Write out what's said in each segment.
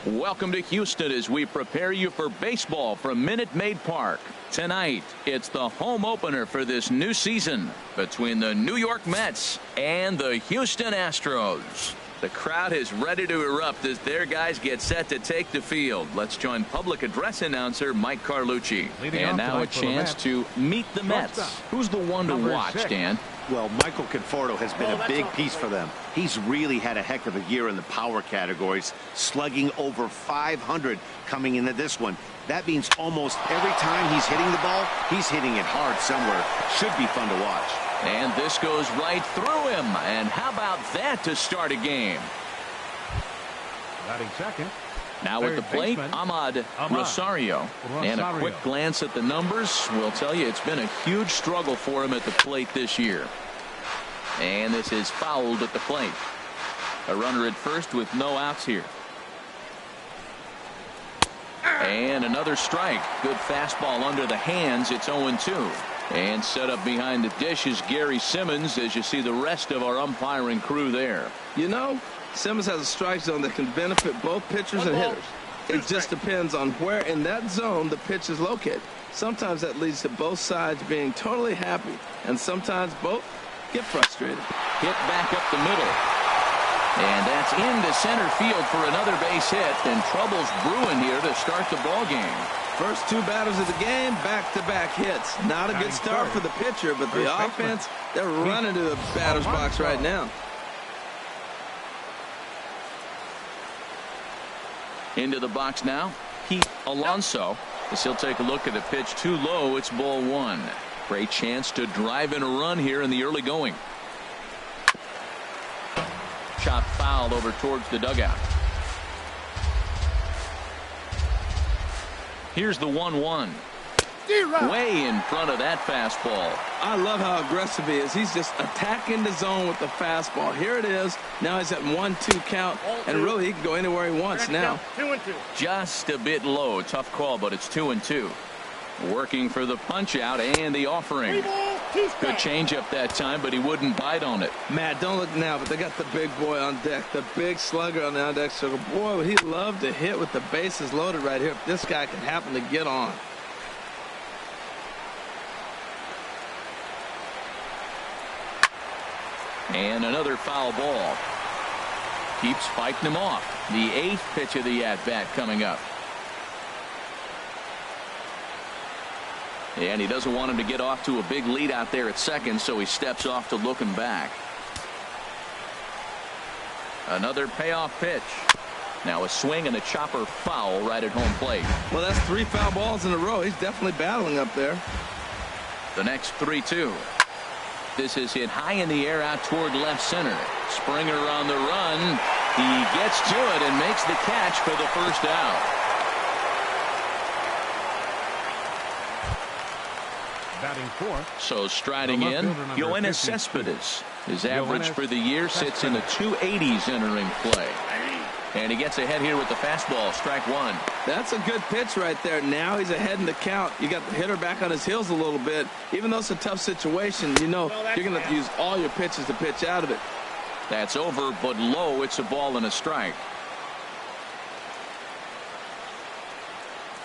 Welcome to Houston as we prepare you for baseball from Minute Maid Park. Tonight, it's the home opener for this new season between the New York Mets and the Houston Astros. The crowd is ready to erupt as their guys get set to take the field. Let's join public address announcer Mike Carlucci. And now a chance to meet the Mets. Who's the one to watch, Dan? Well, Michael Conforto has been a big piece for them. He's really had a heck of a year in the power categories, slugging over 500 coming into this one. That means almost every time he's hitting the ball, he's hitting it hard somewhere. Should be fun to watch. And this goes right through him. And how about that to start a game? Batting second. Now at the plate, Ahmad Rosario. And a quick glance at the numbers will tell you it's been a huge struggle for him at the plate this year. And this is fouled at the plate. A runner at first with no outs here. And another strike. Good fastball under the hands. It's 0-2. And set up behind the dish is Gary Simmons as you see the rest of our umpiring crew there. You know, Simmons has a strike zone that can benefit both pitchers and hitters. It just depends on where in that zone the pitch is located. Sometimes that leads to both sides being totally happy, and sometimes both get frustrated. Hit back up the middle. And that's into center field for another base hit, and trouble's brewing here to start the ball game. First two batters of the game, back-to-back hits. Not a good start for the pitcher, but the offense, they're running to the batter's box right now. Into the box now, Pete Alonso. As he'll take a look at the pitch too low. It's ball one. Great chance to drive in a run here in the early going. Shot foul over towards the dugout. Here's the 1-1. Way in front of that fastball. I love how aggressive he is. He's just attacking the zone with the fastball. Here it is. Now he's at 1-2 count, and really he can go anywhere he wants now. 2-2. Just a bit low. Tough call, but it's 2-2. Working for the punch out and the offering. Good changeup that time, but he wouldn't bite on it. Matt, don't look now, but they got the big boy on deck, the big slugger on the on deck. So boy, would he love to hit with the bases loaded right here if this guy can happen to get on. And another foul ball. Keeps fighting him off. The 8th pitch of the at-bat coming up. And he doesn't want him to get off to a big lead out there at second, so he steps off to look him back. Another payoff pitch. Now a swing and a chopper foul right at home plate. Well, that's 3 foul balls in a row. He's definitely battling up there. The next 3-2. This is hit high in the air out toward left center. Springer on the run. He gets to it and makes the catch for the first out. Batting fourth. So striding in, Yoenis Cespedes. His average for the year sits in the 280s entering play. And he gets ahead here with the fastball. Strike one. That's a good pitch right there. Now he's ahead in the count. You got the hitter back on his heels a little bit. Even though it's a tough situation, you know you're going to have to use all your pitches to pitch out of it. That's over, but low. It's a ball and a strike.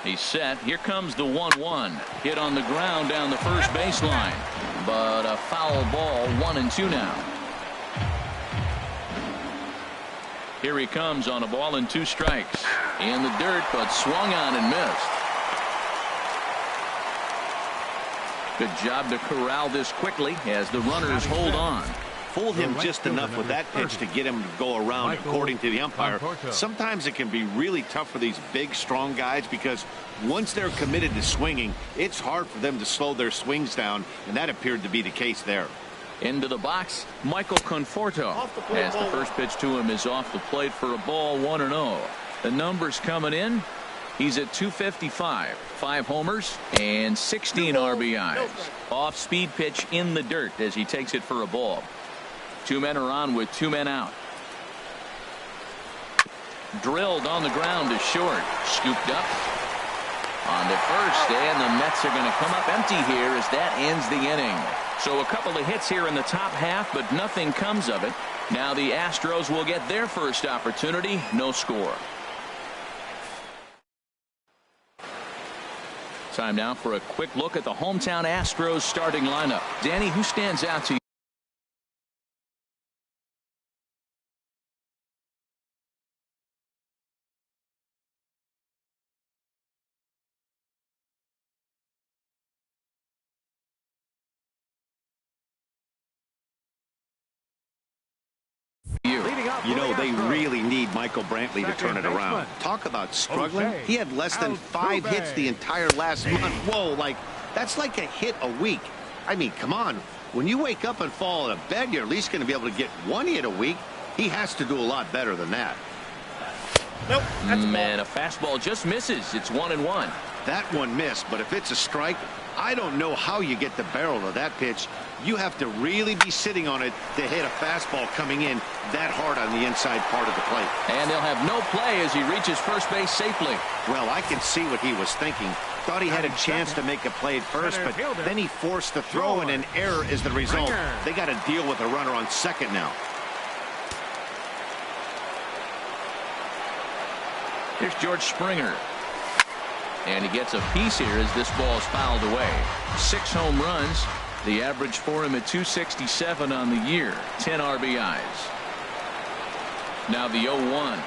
He's set. Here comes the 1-1. Hit on the ground down the first baseline. But a foul ball. 1-2 now. Here he comes on a ball and 2 strikes. In the dirt, but swung on and missed. Good job to corral this quickly as the runners hold on. Fooled him just enough with that pitch to get him to go around, according to the umpire. Sometimes it can be really tough for these big, strong guys because once they're committed to swinging, it's hard for them to slow their swings down, and that appeared to be the case there. Into the box, Michael Conforto. As the first pitch to him is off the plate for a ball, 1-0. The numbers coming in. He's at 255, 5 homers and 16 RBIs. Off-speed pitch in the dirt as he takes it for a ball. 2 men are on with 2 men out. Drilled on the ground to short. Scooped up on the first, and the Mets are going to come up empty here as that ends the inning. So a couple of hits here in the top half, but nothing comes of it. Now the Astros will get their first opportunity. No score. Time now for a quick look at the hometown Astros starting lineup. Danny, who stands out to you? You know, they really need Michael Brantley to turn it around. Talk about struggling. He had less than 5 hits the entire last month. Whoa, that's like a hit a week. I mean, come on. When you wake up and fall out of bed, you're at least going to be able to get 1 hit a week. He has to do a lot better than that. Nope, that's a fastball just misses. It's 1-1. That one missed, but if it's a strike, I don't know how you get the barrel of that pitch. You have to really be sitting on it to hit a fastball coming in that hard on the inside part of the plate. And they'll have no play as he reaches first base safely. Well, I can see what he was thinking. Thought he had a chance to make a play at first, but then he forced the throw, and an error is the result. They got to deal with a runner on second now. Here's George Springer. And he gets a piece here as this ball is fouled away. 6 home runs. The average for him at 267 on the year. 10 RBIs. Now the 0-1.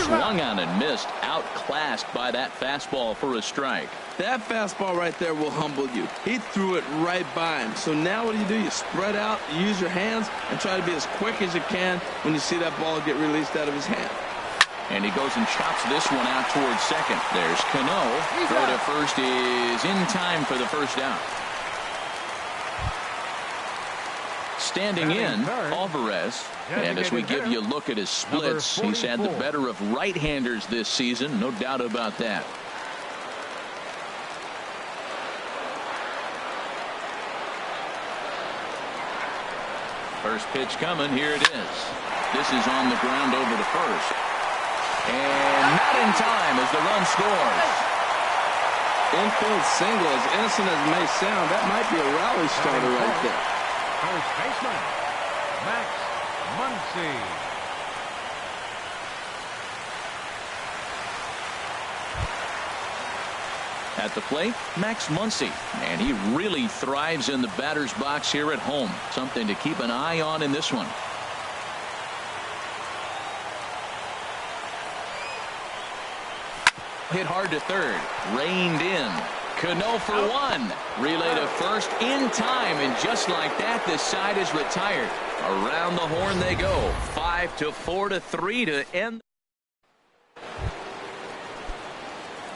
Swung on and missed. Outclassed by that fastball for a strike. That fastball right there will humble you. He threw it right by him. So now what do? You spread out, you use your hands, and try to be as quick as you can when you see that ball get released out of his hand. And he goes and chops this one out towards second. There's Cano. Throw to first is in time for the first out. Standing in, Alvarez. And as we give you a look at his splits, he's had the better of right-handers this season. No doubt about that. First pitch coming. Here it is. This is on the ground over to first. And not in time as the run scores. Infield single, as innocent as it may sound, that might be a rally starter right there. First baseman, Max Muncy. At the plate, Max Muncy. And he really thrives in the batter's box here at home. Something to keep an eye on in this one. Hit hard to third. Reined in. Cano for one. Relay to first in time. And just like that, this side is retired. Around the horn they go. 5-4-3 to end.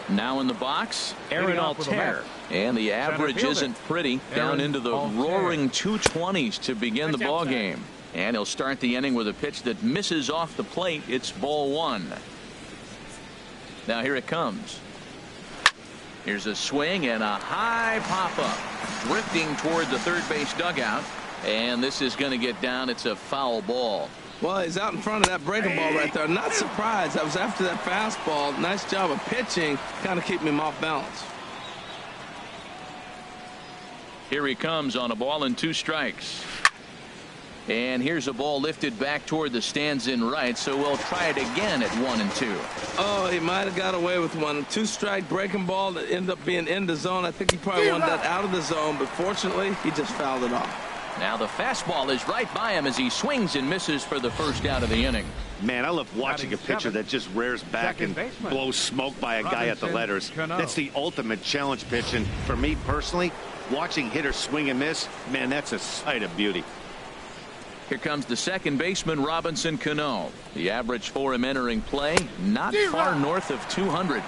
Now in the box, Aaron Altair. And the average isn't pretty. Down into the roaring 220s to begin the ball game. And he'll start the inning with a pitch that misses off the plate. It's ball one. Now here it comes. Here's a swing and a high pop-up. Drifting toward the third base dugout. And this is going to get down. It's a foul ball. Well, he's out in front of that breaking ball right there. Not surprised. That was after that fastball. Nice job of pitching. Kind of keeping him off balance. Here he comes on a ball and 2 strikes. And here's a ball lifted back toward the stands in right, so we'll try it again at 1-2. Oh, he might have got away with one. 2-strike breaking ball that ended up being in the zone. I think he probably wanted that out of the zone, but fortunately, he just fouled it off. Now the fastball is right by him as he swings and misses for the first out of the inning. Man, I love watching a pitcher that just rears back and blows smoke by a guy at the letters. That's the ultimate challenge pitch, and for me personally, watching hitters swing and miss, man, that's a sight of beauty. Here comes the second baseman, Robinson Cano. The average for him entering play, not far north of 200.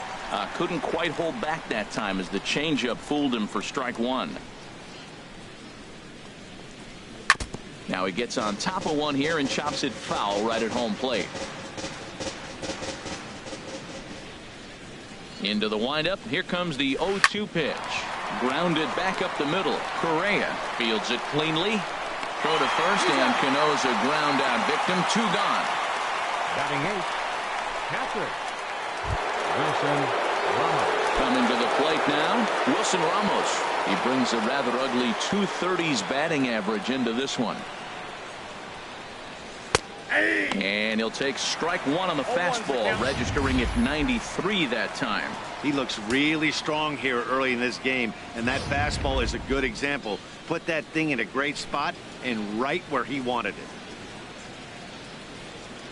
Couldn't quite hold back that time as the changeup fooled him for strike one. Now he gets on top of one here and chops it foul right at home plate. Into the windup. Here comes the 0-2 pitch. Grounded back up the middle. Correa fields it cleanly. Throw to first, and Cano's a ground out victim. 2 gone. Batting 8th, Patrick Wilson Ramos. Coming to the plate now, Wilson Ramos. He brings a rather ugly 230s batting average into this one. And he'll take strike one on the fastball, registering at 93 that time. He looks really strong here early in this game, and that fastball is a good example. Put that thing in a great spot and right where he wanted it.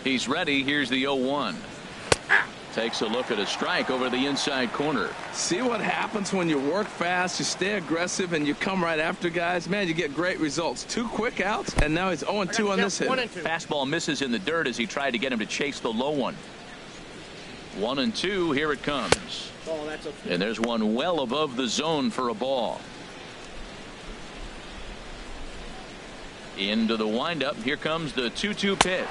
He's ready. Here's the 0-1. Takes a look at a strike over the inside corner. See what happens when you work fast, you stay aggressive, and you come right after guys? Man, you get great results. 2 quick outs, and now he's 0-2 on this hit. Fastball misses in the dirt as he tried to get him to chase the low one. 1-2. Here it comes. And there's one well above the zone for a ball. Into the windup. Here comes the 2-2 pitch.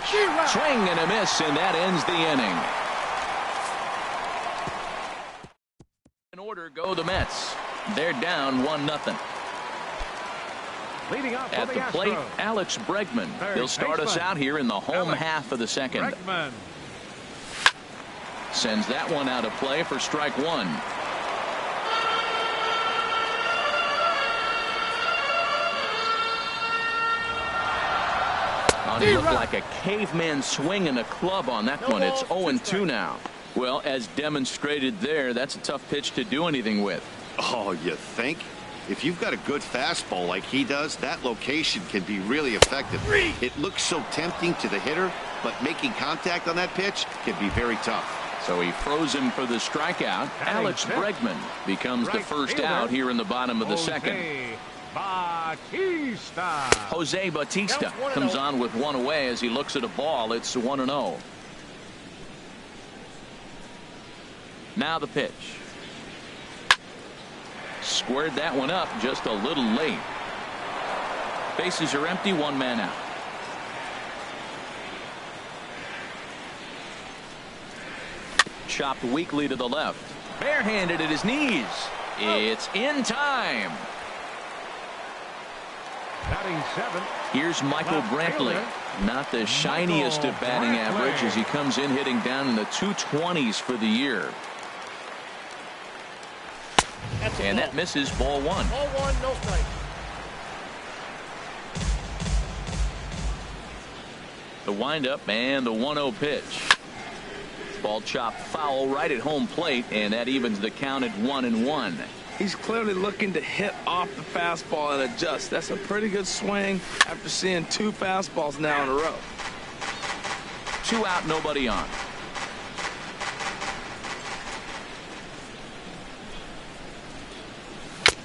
Swing and a miss, and that ends the inning. In order go the Mets. They're down 1-0. Leading up At the plate, Alex Bregman. He'll start us out here in the home half of the second. Bregman. Sends that one out of play for strike one. He looked like a caveman swinging a club on that one. It's 0-2 now. Well, as demonstrated there, that's a tough pitch to do anything with. Oh, you think? If you've got a good fastball like he does, that location can be really effective. It looks so tempting to the hitter, but making contact on that pitch can be very tough. So he froze him for the strikeout. Alex Bregman becomes the first out here in the bottom of the second. Jose Bautista comes on with one away as he looks at a ball. It's 1-0. Now the pitch. Squared that one up just a little late. Bases are empty, 1 man out. Chopped weakly to the left. Barehanded at his knees. It's in time. Batting 7. Here's Michael Brantley. Not the shiniest of batting average as he comes in hitting down in the 220s for the year. And that misses, ball one. Ball one, no strike. The windup and the 1-0 pitch. Ball chopped foul right at home plate, and that evens the count at 1-1. He's clearly looking to hit off the fastball and adjust. That's a pretty good swing after seeing 2 fastballs now in a row. 2 out, nobody on.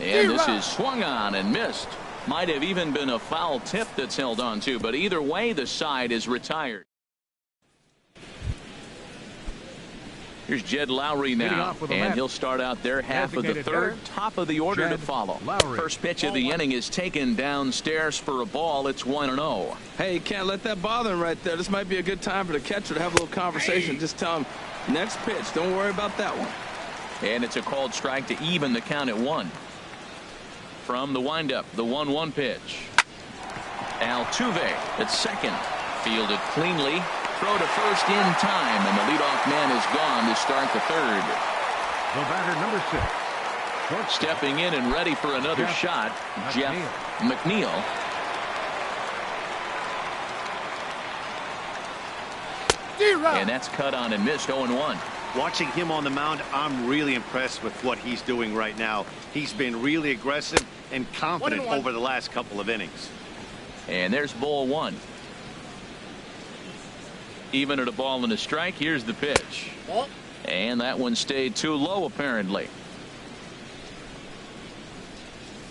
And this is swung on and missed. Might have even been a foul tip that's held on to, but either way, the side is retired. Here's Jed Lowry now, and he'll start out their half of the third. Top of the order to follow. First pitch of the inning is taken downstairs for a ball. It's 1-0. Hey, you can't let that bother him right there. This might be a good time for the catcher to have a little conversation. Just tell him, next pitch, don't worry about that one. And it's a called strike to even the count at 1. From the windup, the 1-1 pitch. Altuve at second. Fielded cleanly. Throw to first in time, and the leadoff man is gone to start the third. The batter, number 6. Stepping in and ready for another shot, Jeff McNeil. And that's cut on and missed, 0-1. Watching him on the mound, I'm really impressed with what he's doing right now. He's been really aggressive and confident over the last couple of innings. And there's ball one. Even at a ball and a strike. Here's the pitch. And that one stayed too low, apparently.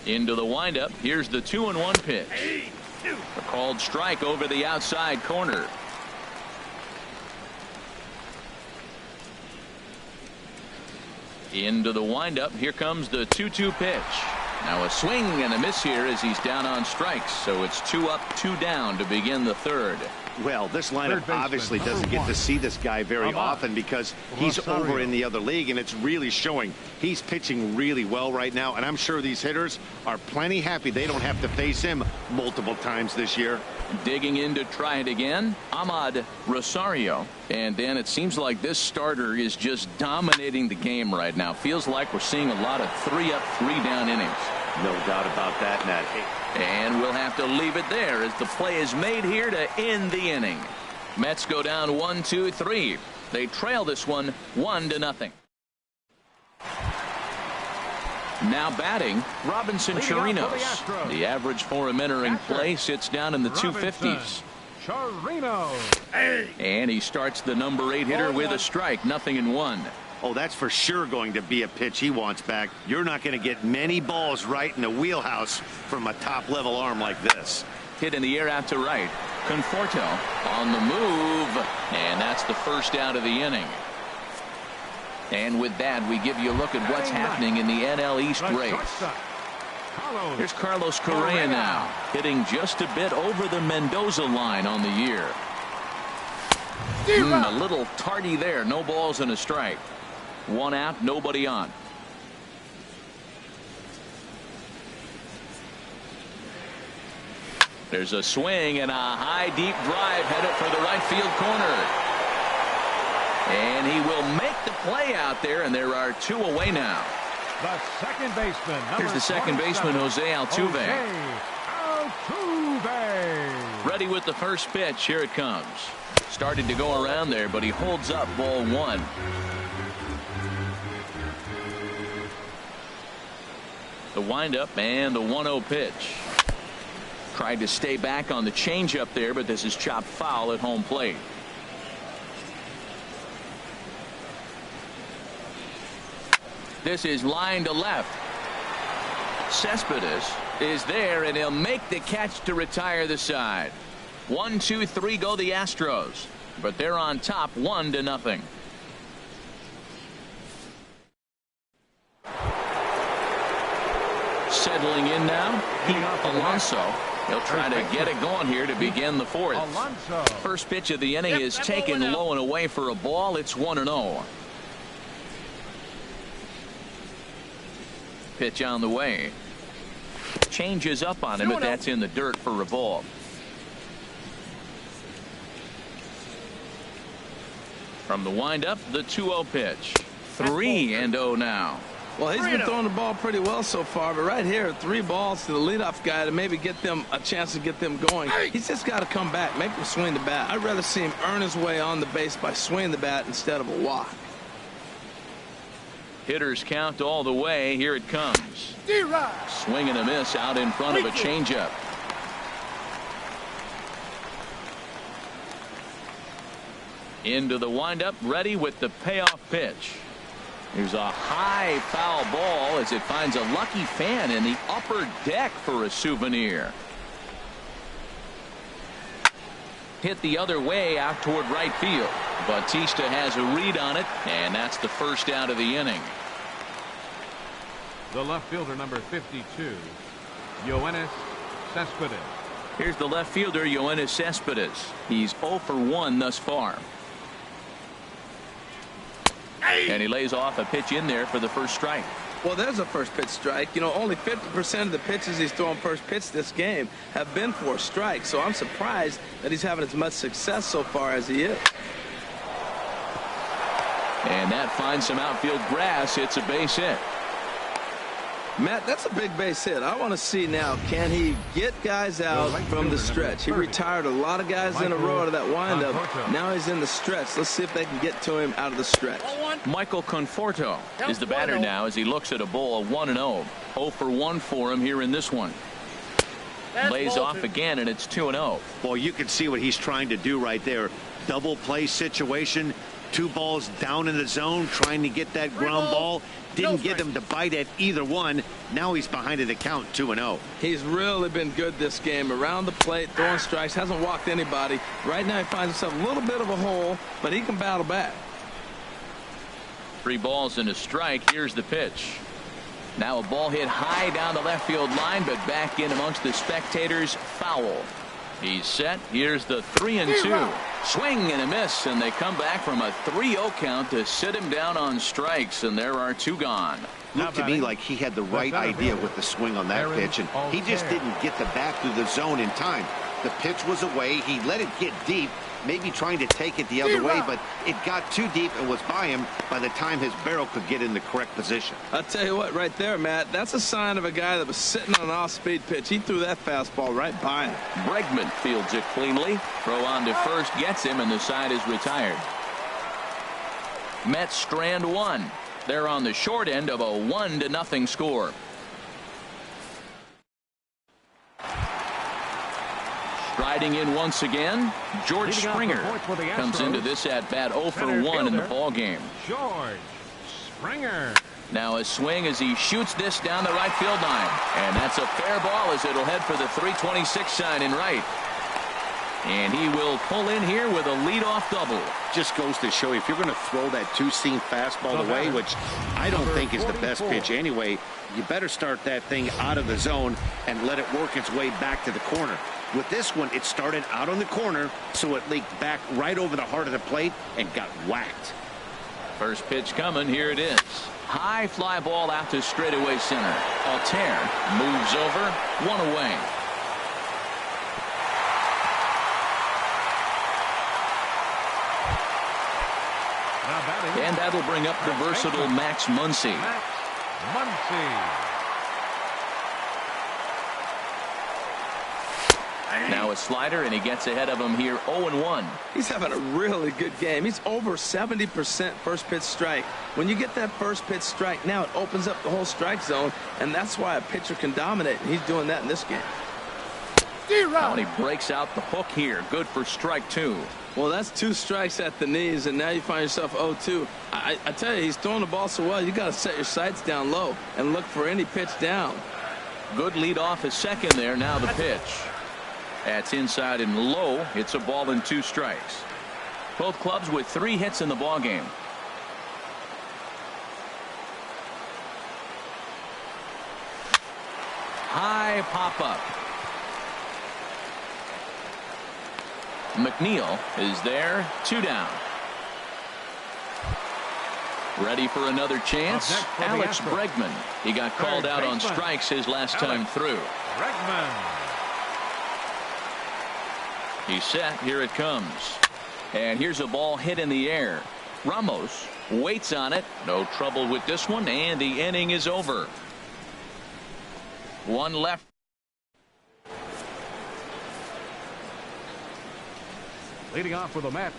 Into the windup. Here's the 2-1 pitch. A called strike over the outside corner. Into the windup. Here comes the 2-2 pitch. Now a swing and a miss here as he's down on strikes. So it's 2 up, 2 down to begin the third. Well, this lineup obviously doesn't get to see this guy very often because he's over in the other league, and it's really showing. He's pitching really well right now, and I'm sure these hitters are plenty happy they don't have to face him multiple times this year. Digging in to try it again, Ahmad Rosario. And then it seems like this starter is just dominating the game right now. Feels like we're seeing a lot of 3 up, 3 down innings. No doubt about that, Matt. And we'll have to leave it there as the play is made here to end the inning. Mets go down 1-2-3. They trail this one 1-0. Now batting, Robinson Chirinos. The average for him entering play sits down in the 250s. And he starts the number 8 hitter with a strike, 0-1. Oh, that's for sure going to be a pitch he wants back. You're not going to get many balls right in the wheelhouse from a top-level arm like this. Hit in the air out to right. Conforto on the move, and that's the first out of the inning. And with that, we give you a look at what's happening in the NL East race. Here's Carlos Correa now, hitting just a bit over the Mendoza line on the year. A little tardy there. No balls and a strike. 1 out, nobody on. There's a swing and a high deep drive headed for the right field corner. And he will make the play out there, and there are 2 away now. The second baseman. Here's the second baseman, Jose Altuve. Ready with the first pitch. Here it comes. Started to go around there, but he holds up ball 1. The windup and the 1-0 pitch. Tried to stay back on the changeup there, but this is chopped foul at home plate. This is line to left. Cespedes is there, and he'll make the catch to retire the side. 1-2-3 go the Astros, but they're on top 1-0. Settling in now, Alonso. He'll try to get it going here to begin the 4th. First pitch of the inning is taken low and away for a ball. It's 1-0. Pitch on the way. Changes up on him, but that's in the dirt for a ball. From the windup, the 2-0 pitch. 3-0 now. Well, he's been throwing the ball pretty well so far, but right here, 3 balls to the leadoff guy to maybe get them a chance to get them going. He's just got to come back, make him swing the bat. I'd rather see him earn his way on the base by swinging the bat instead of a walk. Hitters count all the way. Here it comes. Swing and a miss out in front of a changeup. Into the windup, ready with the payoff pitch. Here's a high foul ball as it finds a lucky fan in the upper deck for a souvenir. Hit the other way out toward right field. Bautista has a read on it, and that's the first out of the inning. The left fielder, number 52, Yoenis Cespedes. Here's the left fielder, Yoenis Cespedes. He's 0 for 1 thus far. And he lays off a pitch in there for the first strike. Well, there's a first pitch strike. You know, only 50% of the pitches he's throwing first pitch this game have been for strikes. So I'm surprised that he's having as much success so far as he is. And that finds some outfield grass. It's a base hit. Matt, that's a big base hit. I want to see now, can he get guys out from the stretch? He retired a lot of guys in a row out of that windup. Now he's in the stretch. Let's see if they can get to him out of the stretch. Michael Conforto is the batter now as he looks at a ball of 1-0. 0 for 1 for him here in this one. Lays off again, and it's 2-0. Well, you can see what he's trying to do right there. Double play situation. 2 balls down in the zone, trying to get that ground ball. Didn't get him to bite at either one. Now he's behind at the count, 2-0. He's really been good this game. Around the plate, throwing strikes, hasn't walked anybody. Right now he finds himself a little bit of a hole, but he can battle back. 3 balls and a strike. Here's the pitch. Now a ball hit high down the left field line, but back in amongst the spectators. Foul. He's set. Here's the 3-2. Swing and a miss, and they come back from a 3-0 count to sit him down on strikes, and there are 2 gone. Looked to me like he had the right idea with the swing on that pitch, and he just didn't get the bat through the zone in time. The pitch was away. He let it get deep, maybe trying to take it the other way, but it got too deep and was by him by the time his barrel could get in the correct position. I'll tell you what, right there, Matt, that's a sign of a guy that was sitting on an off-speed pitch. He threw that fastball right by him. Bregman fields it cleanly. Throw on to first gets him, and the side is retired. Mets strand one. They're on the short end of a 1-0 score. Striding in once again, George Springer comes into this at-bat 0 for 1 in the ball game. George Springer. Now a swing as he shoots this down the right field line. And that's a fair ball as it'll head for the 326 sign in right. And he will pull in here with a leadoff double. Just goes to show you, if you're going to throw that two-seam fastball away, which I don't think is the best pitch anyway, you better start that thing out of the zone and let it work its way back to the corner. With this one, it started out on the corner, so it leaked back right over the heart of the plate and got whacked. First pitch coming. Here it is. High fly ball out to straightaway center. Altair moves over. One away. And that'll bring up the versatile Max Muncy. Now a slider, and he gets ahead of him here 0-1. He's having a really good game. He's over 70% first pitch strike. When you get that first pitch strike, now it opens up the whole strike zone, and that's why a pitcher can dominate, and he's doing that in this game. Now he breaks out the hook here. Good for strike two. Well, that's 2 strikes at the knees, and now you find yourself 0-2. I tell you, he's throwing the ball so well, you got to set your sights down low and look for any pitch down. Good lead off his second there. Now the pitch. That's inside and low. It's a ball and 2 strikes. Both clubs with 3 hits in the ball game. High pop up. McNeil is there. 2 down. Ready for another chance. Alex Bregman. He got called out on strikes his last time through. He's set. Here it comes. And here's a ball hit in the air. Ramos waits on it. No trouble with this one. And the inning is over. 1 left. Leading off for the Mets.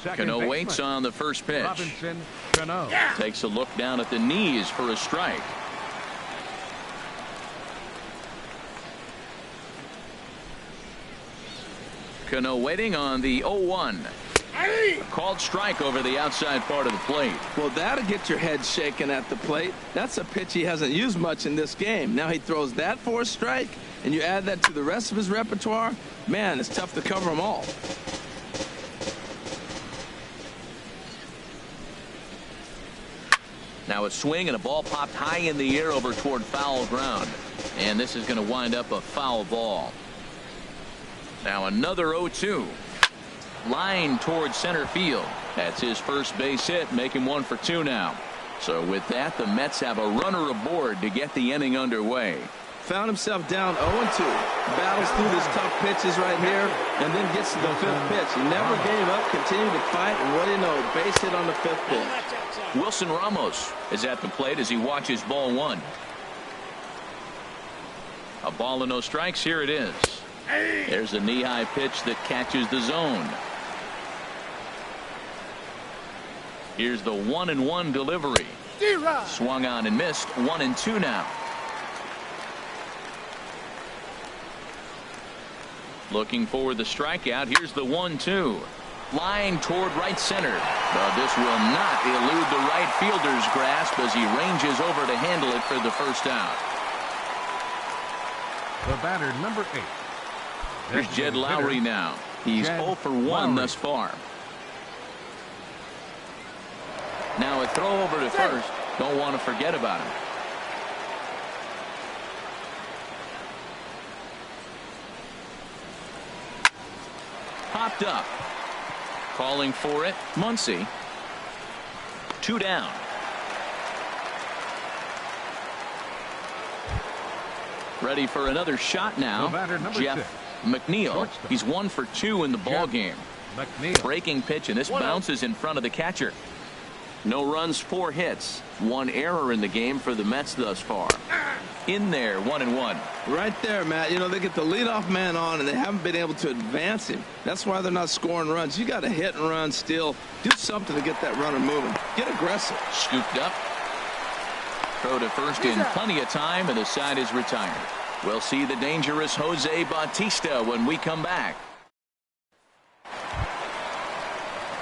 Cano waits on the first pitch. Robinson Cano. Takes a look down at the knees for a strike. Cano waiting on the 0-1. Called strike over the outside part of the plate. Well, that'll get your head shaken at the plate. That's a pitch he hasn't used much in this game. Now he throws that for a strike, and you add that to the rest of his repertoire. Man, it's tough to cover them all. Now a swing and a ball popped high in the air over toward foul ground. And this is going to wind up a foul ball. Now another 0-2. Line towards center field. That's his first base hit, making 1 for 2 now. So with that, the Mets have a runner aboard to get the inning underway. Found himself down 0-2. Battles through these tough pitches right here, and then gets to the 5th pitch. He never gave up, continued to fight, and what do you know, base hit on the 5th pitch. Wilson Ramos is at the plate as he watches ball 1. A ball and no strikes. Here it is. There's a knee-high pitch that catches the zone. Here's the 1-1 delivery. Swung on and missed. 1-2 now. Looking for the strikeout. Here's the 1-2. Line toward right center. But this will not elude the right fielder's grasp as he ranges over to handle it for the first out. The batter, number 8. Here's Jed Lowry now. He's 0 for 1 thus far. Now a throw over to first. Don't want to forget about him. Popped up. Calling for it. Muncy. 2 down. Ready for another shot now. The batter, number Jeff 6. McNeil, he's 1 for 2 in the ball game. McNeil. Breaking pitch, and this bounces in front of the catcher. No runs, 4 hits. 1 error in the game for the Mets thus far. In there, 1-1. Right there, Matt. You know, they get the leadoff man on, and they haven't been able to advance him. That's why they're not scoring runs. You got to hit and run still. Do something to get that runner moving. Get aggressive. Scooped up. Throw to first in plenty of time, and the side is retired. We'll see the dangerous Jose Bautista when we come back.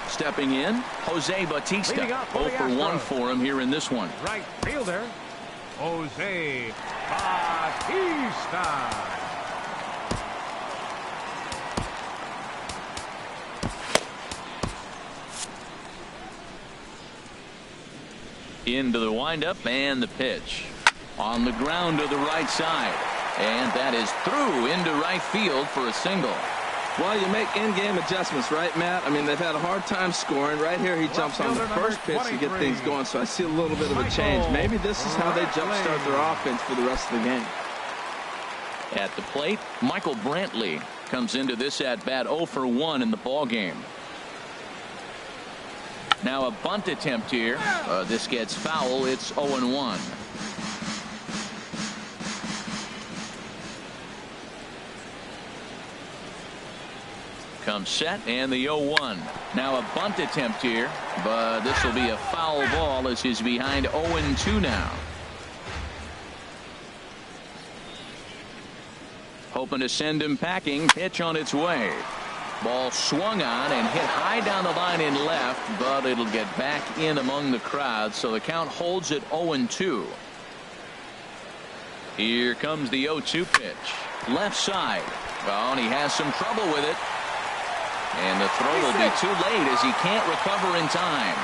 Stepping in, Jose Bautista. 0 for 1 for him here in this one. Right fielder, Jose Bautista. Into the windup and the pitch. On the ground to the right side. And that is through into right field for a single. Well, you make in-game adjustments, right, Matt? I mean, they've had a hard time scoring. Right here, he jumps on the first pitch to get things going, so I see a little bit of a change. Maybe this is how they jumpstart their offense for the rest of the game. At the plate, Michael Brantley comes into this at-bat 0 for 1 in the ball game. Now a bunt attempt here. This gets foul. It's 0-1. Comes set and the 0-1. Now a bunt attempt here, but this will be a foul ball as he's behind 0-2 now. Hoping to send him packing. Pitch on its way. Ball swung on and hit high down the line in left, but it'll get back in among the crowd, so the count holds at 0-2. Here comes the 0-2 pitch. Left side. Well, and he has some trouble with it. And the throw will be too late as he can't recover in time.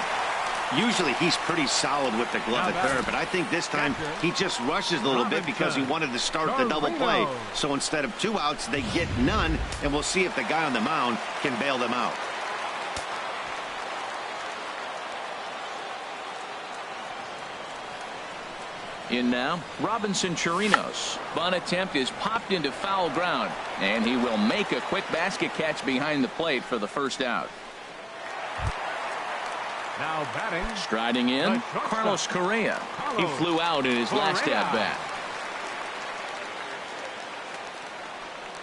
Usually he's pretty solid with the glove at third, but I think this time he just rushes a little bit because he wanted to start the double play. So instead of 2 outs, they get none, and we'll see if the guy on the mound can bail them out. In now, Robinson Chirinos. Bunt attempt is popped into foul ground, and he will make a quick basket catch behind the plate for the first out. Now batting. Striding in, Carlos Correa. He flew out in his last at-bat.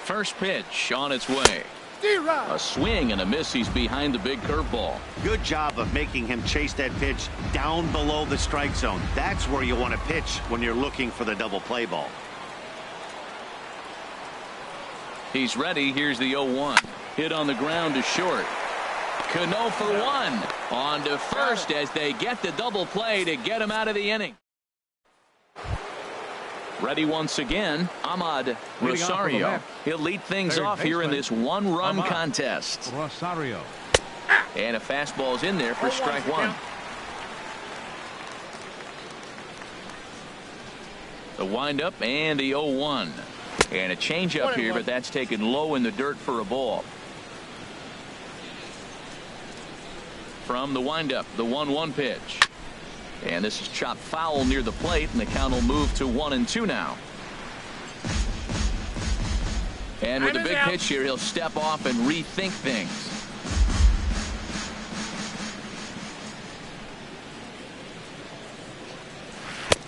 First pitch on its way. A swing and a miss. He's behind the big curveball. Good job of making him chase that pitch down below the strike zone. That's where you want to pitch when you're looking for the double play ball. He's ready. Here's the 0-1. Hit on the ground to short. Cano for 1. On to first as they get the double play to get him out of the inning. Ready once again, Ahmad Rosario. He'll lead things off here in this 1-run contest. Rosario. And a fastball's in there for strike 1. The windup and the 0-1. And a changeup here, but that's taken low in the dirt for a ball. From the windup, the 1-1 pitch. And this is chopped foul near the plate, and the count will move to 1-2 now. And with the big pitch here, he'll step off and rethink things.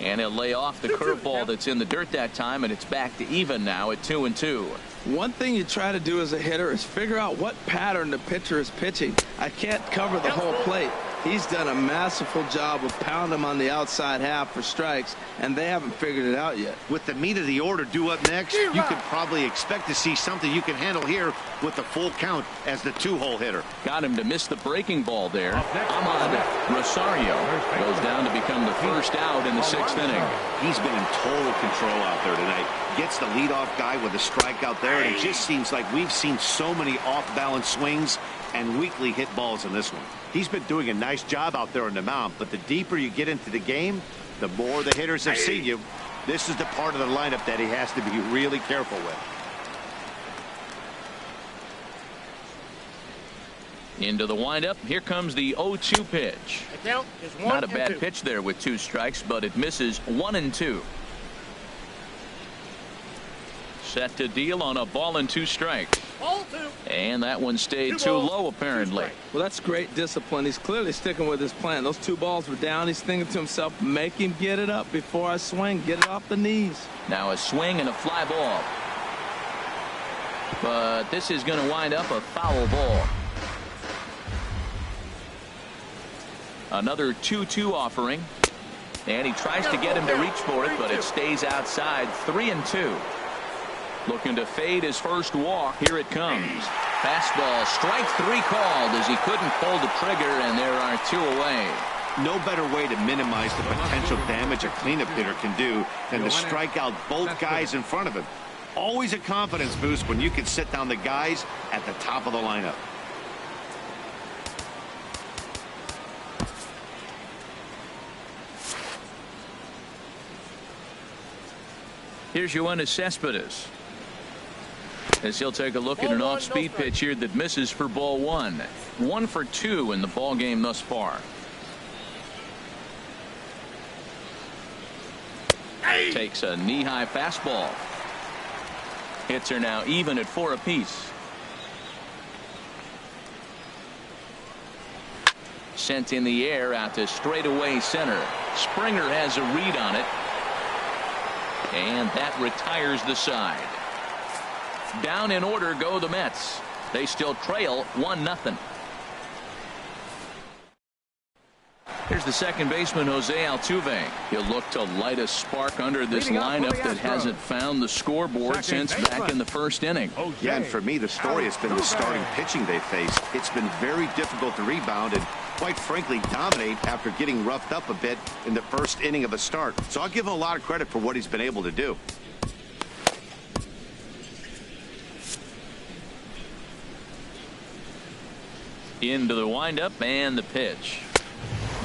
And he'll lay off the curveball that's in the dirt that time, and it's back to even now at 2-2. One thing you try to do as a hitter is figure out what pattern the pitcher is pitching. I can't cover the whole plate. He's done a masterful job of pounding him on the outside half for strikes, and they haven't figured it out yet. With the meat of the order due up next, you could probably expect to see something you can handle here with the full count as the 2-hole hitter. Got him to miss the breaking ball there. Ahmad Rosario goes down to become the first out in the 6th inning. He's been in total control out there tonight. Gets the leadoff guy with a strikeout there, and it just seems like we've seen so many off-balance swings and weakly hit balls in this one. He's been doing a nice job out there on the mound, but the deeper you get into the game, the more the hitters have seen you. This is the part of the lineup that he has to be really careful with. Into the windup. Here comes the 0-2 pitch. Not a bad pitch there with 2 strikes, but it misses 1-2. Set to deal on a ball and 2 strikes. Ball 2. And that one stayed too low, apparently. Well, that's great discipline. He's clearly sticking with his plan. Those 2 balls were down. He's thinking to himself, make him get it up before I swing. Get it off the knees. Now a swing and a fly ball. But this is going to wind up a foul ball. Another 2-2 offering. And he tries to get him to reach for it, but it stays outside. 3-2. Looking to fade his first walk. Here it comes. Fastball, strike 3 called as he couldn't pull the trigger, and there are 2 away. No better way to minimize the potential damage a cleanup hitter can do than to strike out both guys in front of him. Always a confidence boost when you can sit down the guys at the top of the lineup. Here's Johannes, as he'll take a look at an off-speed pitch here that misses for ball 1. 1 for 2 in the ball game thus far. Takes a knee-high fastball. Hits are now even at 4 apiece. Sent in the air out to straightaway center. Springer has a read on it. And that retires the side. Down in order go the Mets. They still trail 1-0. Here's the second baseman, Jose Altuve. He'll look to light a spark under this lineup that hasn't found the scoreboard since back in the first inning. Yeah, and for me, the story has been the starting pitching they faced. It's been very difficult to rebound and, quite frankly, dominate after getting roughed up a bit in the first inning of a start. So I'll give him a lot of credit for what he's been able to do. Into the windup and the pitch.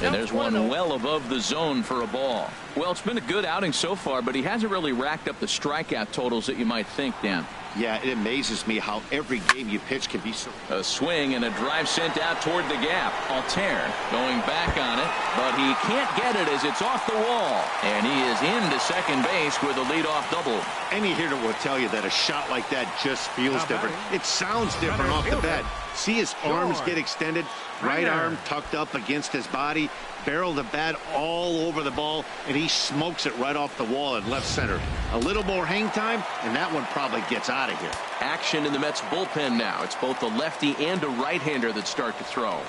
And there's one well above the zone for a ball. Well, it's been a good outing so far, but he hasn't really racked up the strikeout totals that you might think, Dan. Yeah, it amazes me how every game you pitch can be so. A swing and a drive sent out toward the gap. Altair going back on it, but he can't get it as it's off the wall. And he is into second base with a leadoff double. Any hitter will tell you that a shot like that just feels different. It sounds different off the bat. See his arms get extended, right arm tucked up against his body, barrel the bat all over the ball, and he smokes it right off the wall at left center. A little more hang time, and that one probably gets out of here. Action in the Mets bullpen now. It's both a lefty and a right-hander that start to throw.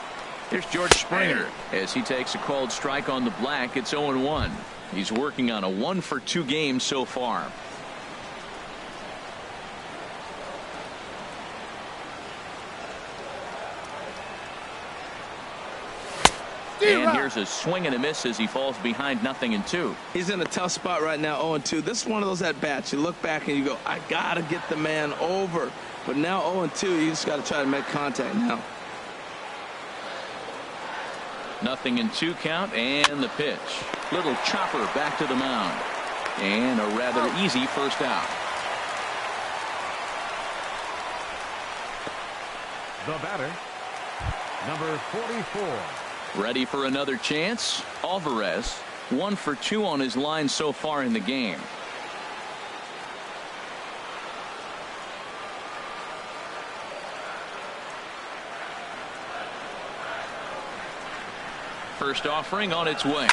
Here's George Springer as he takes a called strike on the black. It's 0-1. He's working on a 1 for 2 game so far. And here's a swing and a miss as he falls behind 0-2. He's in a tough spot right now, 0-2. This is one of those at-bats. You look back and you go, I got to get the man over. But now 0-2, you just got to try to make contact now. 0-2 count and the pitch. Little chopper back to the mound. And a rather easy first out. The batter, number 44. Ready for another chance. Alvarez, 1 for 2 on his line so far in the game. First offering on its way.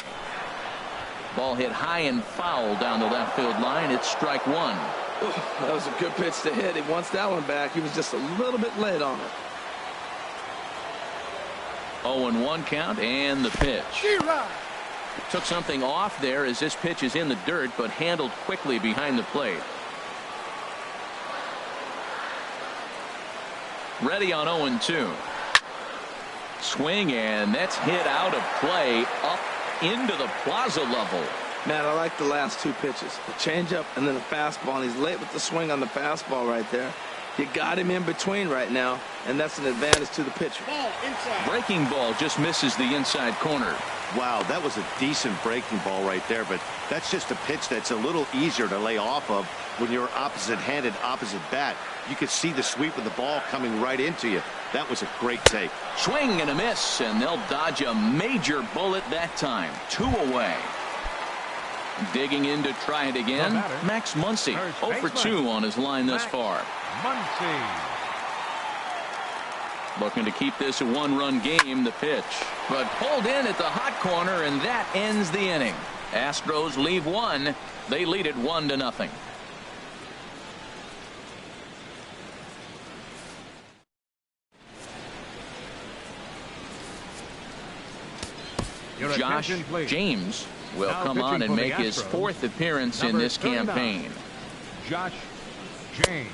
Ball hit high and foul down the left field line. It's strike 1. That was a good pitch to hit. He wants that one back. He was just a little bit late on it. 0-1 count and the pitch. Took something off there as this pitch is in the dirt, but handled quickly behind the plate. Ready on 0-2. Swing, and that's hit out of play up into the plaza level. Man, I like the last 2 pitches. The changeup and then the fastball, and he's late with the swing on the fastball right there. You got him in between right now, and that's an advantage to the pitcher. Ball inside. Breaking ball just misses the inside corner. Wow, that was a decent breaking ball right there, but that's just a pitch that's a little easier to lay off of when you're opposite-handed, opposite bat. You could see the sweep of the ball coming right into you. That was a great take. Swing and a miss, and they'll dodge a major bullet that time. 2 away. Digging in to try it again, Max Muncy, 0 for 2 on his line thus far. Muncy. Looking to keep this a one-run game, the pitch. But pulled in at the hot corner, and that ends the inning. Astros leave one. They lead it 1-0. Josh James will come on and make his 4th appearance in this campaign. Josh James.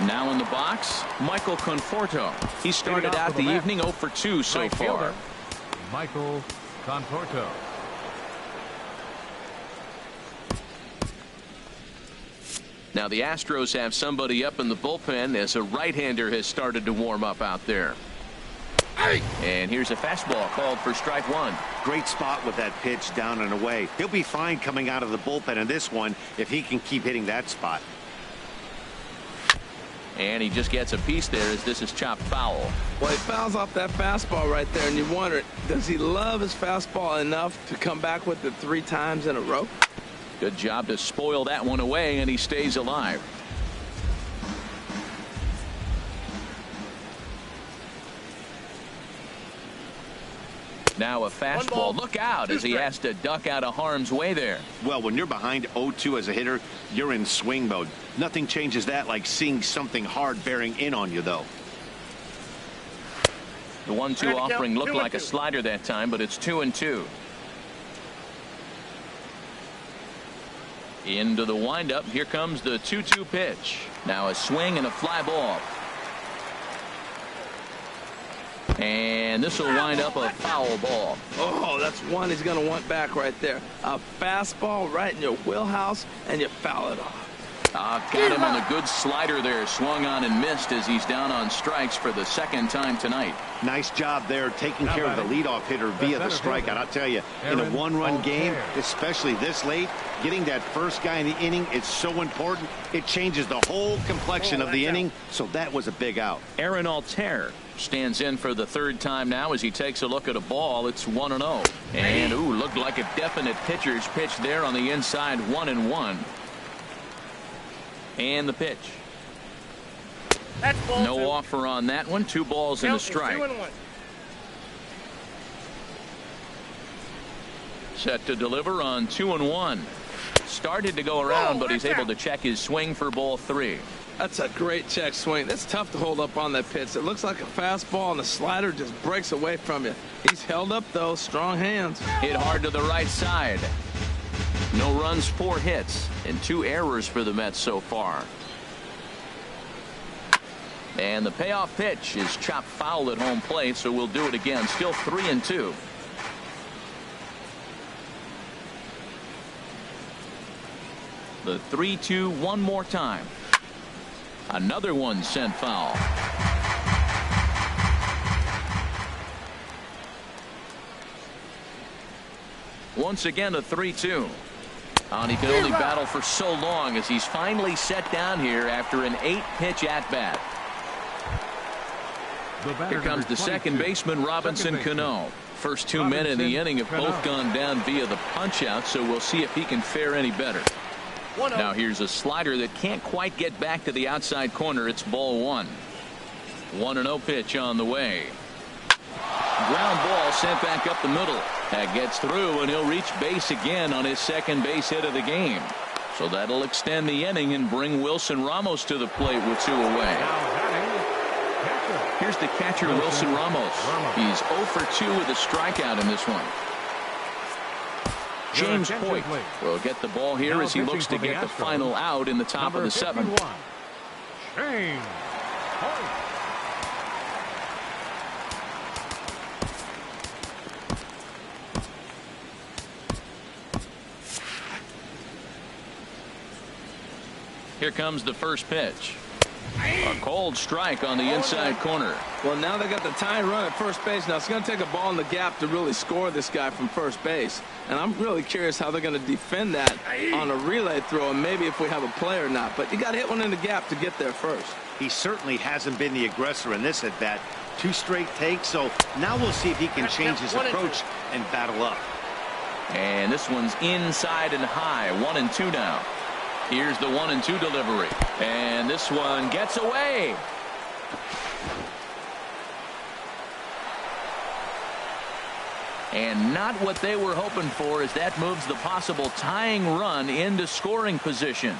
Now in the box, Michael Conforto. He started out the evening 0 for 2 so far. Michael Conforto. Now the Astros have somebody up in the bullpen as a right-hander has started to warm up out there. And here's a fastball called for strike 1. Great spot with that pitch down and away. He'll be fine coming out of the bullpen in this one if he can keep hitting that spot. And he just gets a piece there as this is chopped foul. Well, he fouls off that fastball right there, and you wonder, does he love his fastball enough to come back with it 3 times in a row? Good job to spoil that one away, and he stays alive. Now a fastball. Look out as he has to duck out of harm's way there. Well, when you're behind 0-2 as a hitter, you're in swing mode. Nothing changes that like seeing something hard bearing in on you, though. The 1-2 offering looked like a slider that time, but it's 2-2. Into the windup. Here comes the 2-2 pitch. Now a swing and a fly ball. And this will wind up a foul ball. Oh, that's one he's going to want back right there. A fastball right in your wheelhouse, and you foul it off. Got him on a good slider there. Swung on and missed as he's down on strikes for the 2nd time tonight. Nice job there taking care of the leadoff hitter via the strikeout. I'll tell you, in a one-run game, especially this late, getting that first guy in the inning is so important. It changes the whole complexion of the inning, so that was a big out. Aaron Altair stands in for the 3rd time now as he takes a look at a ball. It's 1-0. And, ooh, looked like a definite pitcher's pitch there on the inside. 1-1. And the pitch. That's ball no 2. offer on that one. 2 balls and a strike. 2-1. Set to deliver on 2-1. Started to go around, but he's able to check his swing for ball 3. That's a great check swing. That's tough to hold up on that pitch. It looks like a fastball, and the slider just breaks away from you. He's held up, though. Strong hands. Hit hard to the right side. No runs, 4 hits, and 2 errors for the Mets so far. And the payoff pitch is chopped foul at home plate, so we'll do it again. Still 3-2. The 3-2 one more time. Another one sent foul. Once again a 3-2. And he can only battle for so long as he's finally set down here after an 8-pitch at-bat. Here comes the second baseman, Robinson Cano. First 2 men in the inning have both gone down via the punch-out, so we'll see if he can fare any better. Now here's a slider that can't quite get back to the outside corner. It's ball 1. 1-0 pitch on the way. Ground ball sent back up the middle. That gets through, and he'll reach base again on his 2nd base hit of the game. So that'll extend the inning and bring Wilson Ramos to the plate with 2 away. Here's the catcher, Wilson Ramos. He's 0 for 2 with a strikeout in this one. James Hoyt will get the ball here as he looks to get the final out in the top of the 7th. James Hoyt. Here comes the first pitch. A cold strike on the inside corner. Well, now they got the tying run at first base. Now it's going to take a ball in the gap to really score this guy from first base. And I'm really curious how they're going to defend that on a relay throw, and maybe if we have a play or not. But you got to hit one in the gap to get there first. He certainly hasn't been the aggressor in this at bat. 2 straight takes, so now we'll see if he can change his approach and battle up. And this one's inside and high. 1-2 now. Here's the 1-2 delivery. And this one gets away. And not what they were hoping for, as that moves the possible tying run into scoring position.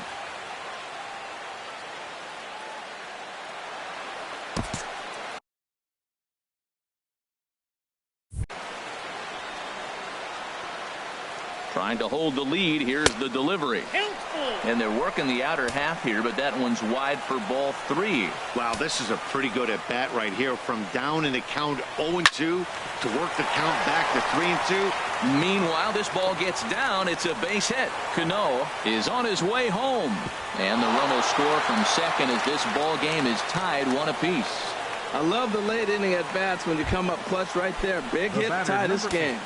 Trying to hold the lead. Here's the delivery. And they're working the outer half here, but that one's wide for ball 3. Wow, this is a pretty good at bat right here. From down in the count 0-2 to work the count back to 3-2. Meanwhile, this ball gets down. It's a base hit. Cano is on his way home. And the run will score from second as this ball game is tied 1 apiece. I love the late inning at bats when you come up clutch right there. Big hit, tie this game.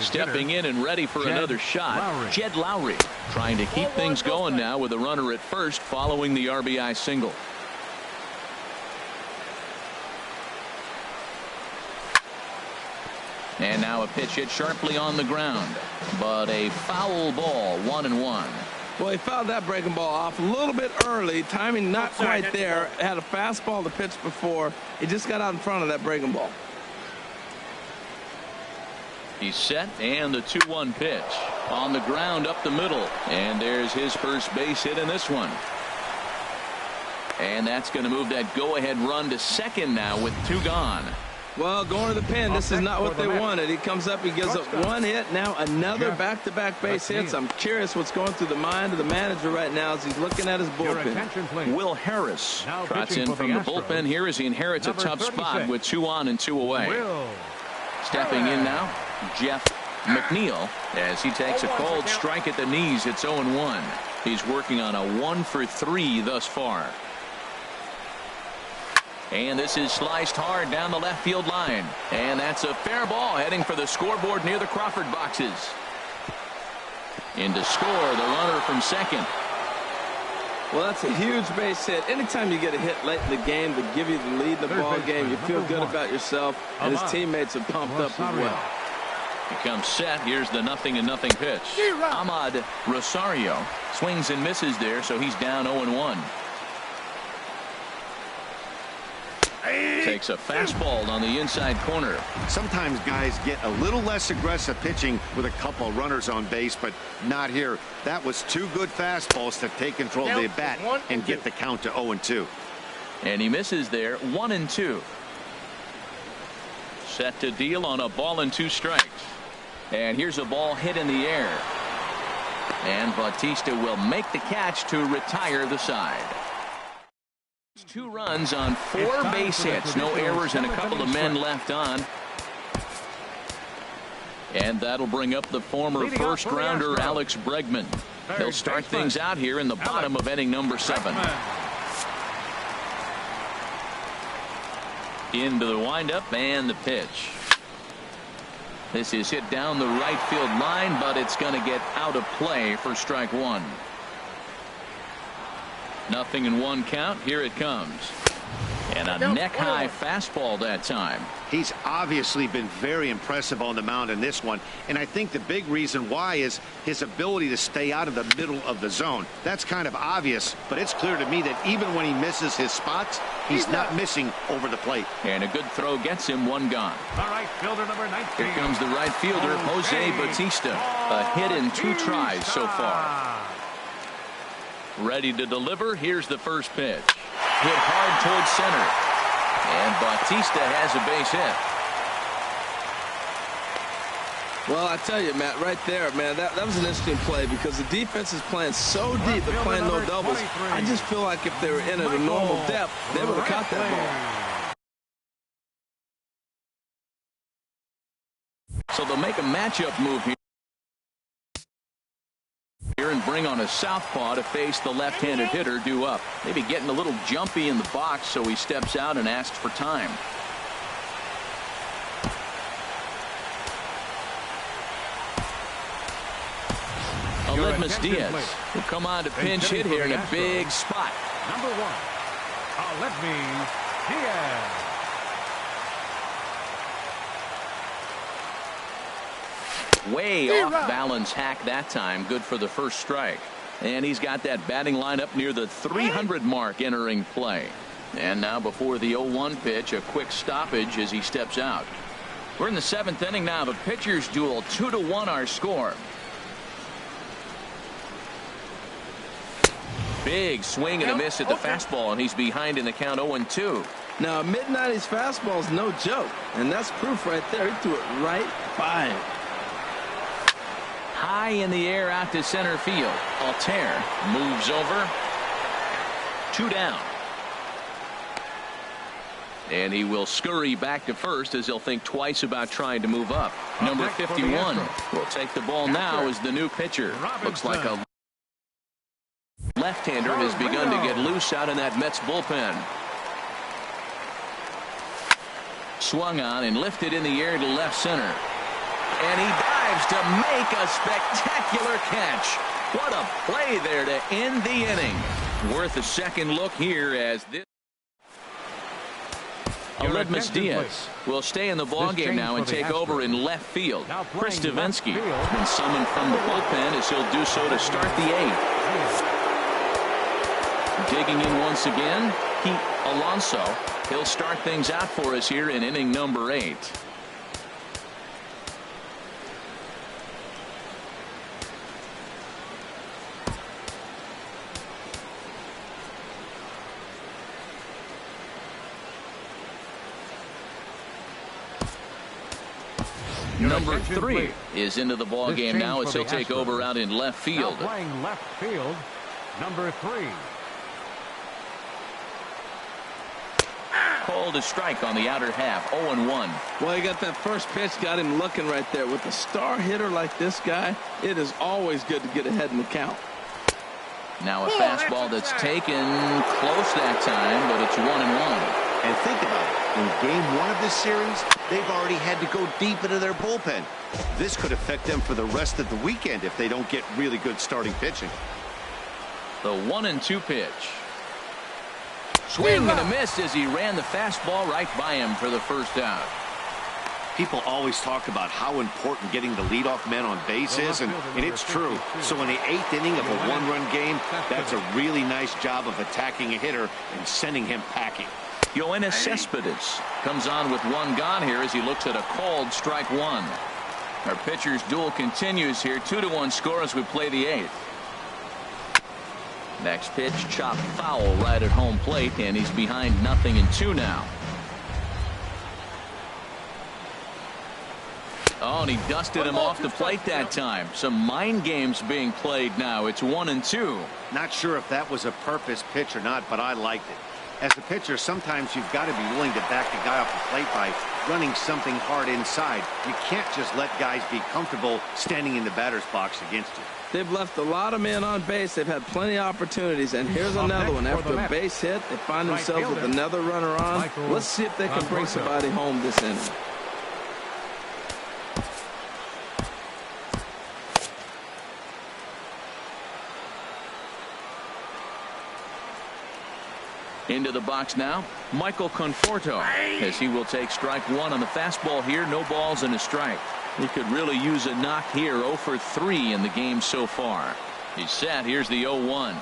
Stepping in and ready for another shot, Jed Lowry trying to keep things going now with a runner at first following the RBI single. And now a pitch hit sharply on the ground, but a foul ball. 1-1. Well, he fouled that breaking ball off a little bit early. Timing not quite there. Had a fastball to pitch before. He just got out in front of that breaking ball. He's set, and the 2-1 pitch on the ground up the middle, and there's his first base hit in this one. And that's going to move that go-ahead run to second now with 2 gone. Well, going to the pin, this is not what they wanted. He comes up, he gives up 1 hit, now another back-to-back base hits. I'm curious what's going through the mind of the manager right now as he's looking at his bullpen. Will Harris trots in from the bullpen here as he inherits a tough spot with 2 on and 2 away. Stepping in now, Jeff McNeil, as he takes a cold strike at the knees. It's 0-1. He's working on a 1 for 3 thus far. And this is sliced hard down the left field line. And that's a fair ball heading for the scoreboard near the Crawford boxes. In to score, the runner from second. Well, that's a huge base hit. Anytime you get a hit late in the game to give you the lead in the ball game, you feel good about yourself, and his teammates are pumped up as well. He comes set. Here's the 0-0 pitch. Ahmad Rosario swings and misses there, so he's down 0-1. Takes a fastball on the inside corner. Sometimes guys get a little less aggressive pitching with a couple runners on base, but not here. That was 2 good fastballs to take control of the bat and get the count to 0-2. And he misses there. 1-2. Set to deal on a ball and 2 strikes. And here's a ball hit in the air. And Bautista will make the catch to retire the side. 2 runs on 4 base hits. No errors and a couple of men left on. And that'll bring up the former first rounder Alex Bregman. They'll start things out here in the bottom of inning number 7. Into the windup and the pitch. This is hit down the right field line, but it's going to get out of play for strike 1. 0-1 count. Here it comes. And a neck-high fastball that time. He's obviously been very impressive on the mound in this one, and I think the big reason why is his ability to stay out of the middle of the zone. That's kind of obvious, but it's clear to me that even when he misses his spots, he's not missing over the plate. And a good throw gets him 1 gone. All right, fielder number 19. Here comes the right fielder, Jose Bautista. A hit in 2 tries so far. Ready to deliver. Here's the first pitch. Hit hard towards center. And Bautista has a base hit. Well, I tell you, Matt, right there, man, that was an interesting play because the defense is playing so deep, they're playing no doubles. I just feel like if they were in at a normal depth, they would have caught that ball. So they'll make a matchup move here. here and bring on a southpaw to face the left-handed hitter due up. Maybe getting a little jumpy in the box, so he steps out and asks for time. Diaz will come on to pinch hit here in a big spot. Number 1, Diaz. Way off balance hack that time. Good for the first strike. And he's got that batting line up near the 300 mark entering play. And now before the 0-1 pitch, a quick stoppage as he steps out. We're in the 7th inning now. The pitchers duel, 2-1 our score. Big swing and a miss at the fastball, and he's behind in the count 0-2. Now, a mid-90s fastball is no joke, and that's proof right there. He threw it right by him. High in the air out to center field. Altair moves over. 2 down. And he will scurry back to first as he'll think twice about trying to move up. Number 51 will take the ball now as the new pitcher. Looks like a left-hander has begun to get loose out in that Mets bullpen. Swung on and lifted in the air to left center. And he dives to make a spectacular catch. What a play there to end the inning. Worth a second look here as this. Diaz will stay in the ballgame now and take over in left field. Chris Davinsky has been summoned from the bullpen as he'll do so to start the 8th. Digging in once again, Pete Alonso. He'll start things out for us here in inning number 8. Number 3 is into the ball game now as he'll take over out in left field. Now playing left field, number 3. Called a strike on the outer half. 0-1. Well, he got that first pitch, got him looking right there. With a star hitter like this guy, it is always good to get ahead in the count. Now a fastball that's taken close that time, but it's 1-1. And think about it. In game 1 of this series, they've already had to go deep into their bullpen. This could affect them for the rest of the weekend if they don't get really good starting pitching. The 1-2 pitch. Swing and a miss as he ran the fastball right by him for the first out. People always talk about how important getting the leadoff man on base is, and it's true. So in the 8th inning of a 1-run game, that's a really nice job of attacking a hitter and sending him packing. Yoenis Cespedes comes on with 1 gone here as he looks at a called strike 1. Our pitcher's duel continues here. 2-1 score as we play the 8th. Next pitch, chopped foul right at home plate, and he's behind 0-2 now. Oh, and he dusted him off the plate that time. Some mind games being played now. It's 1-2. Not sure if that was a purpose pitch or not, but I liked it. As a pitcher, sometimes you've got to be willing to back the guy off the plate by running something hard inside. You can't just let guys be comfortable standing in the batter's box against you. They've left a lot of men on base. They've had plenty of opportunities, and here's another one. After a base hit, they find themselves with another runner on. Let's see if they can bring somebody home this inning. Into the box now, Michael Conforto, as he will take strike 1 on the fastball here. No balls and a strike. He could really use a knock here. 0 for 3 in the game so far. He's set. Here's the 0-1.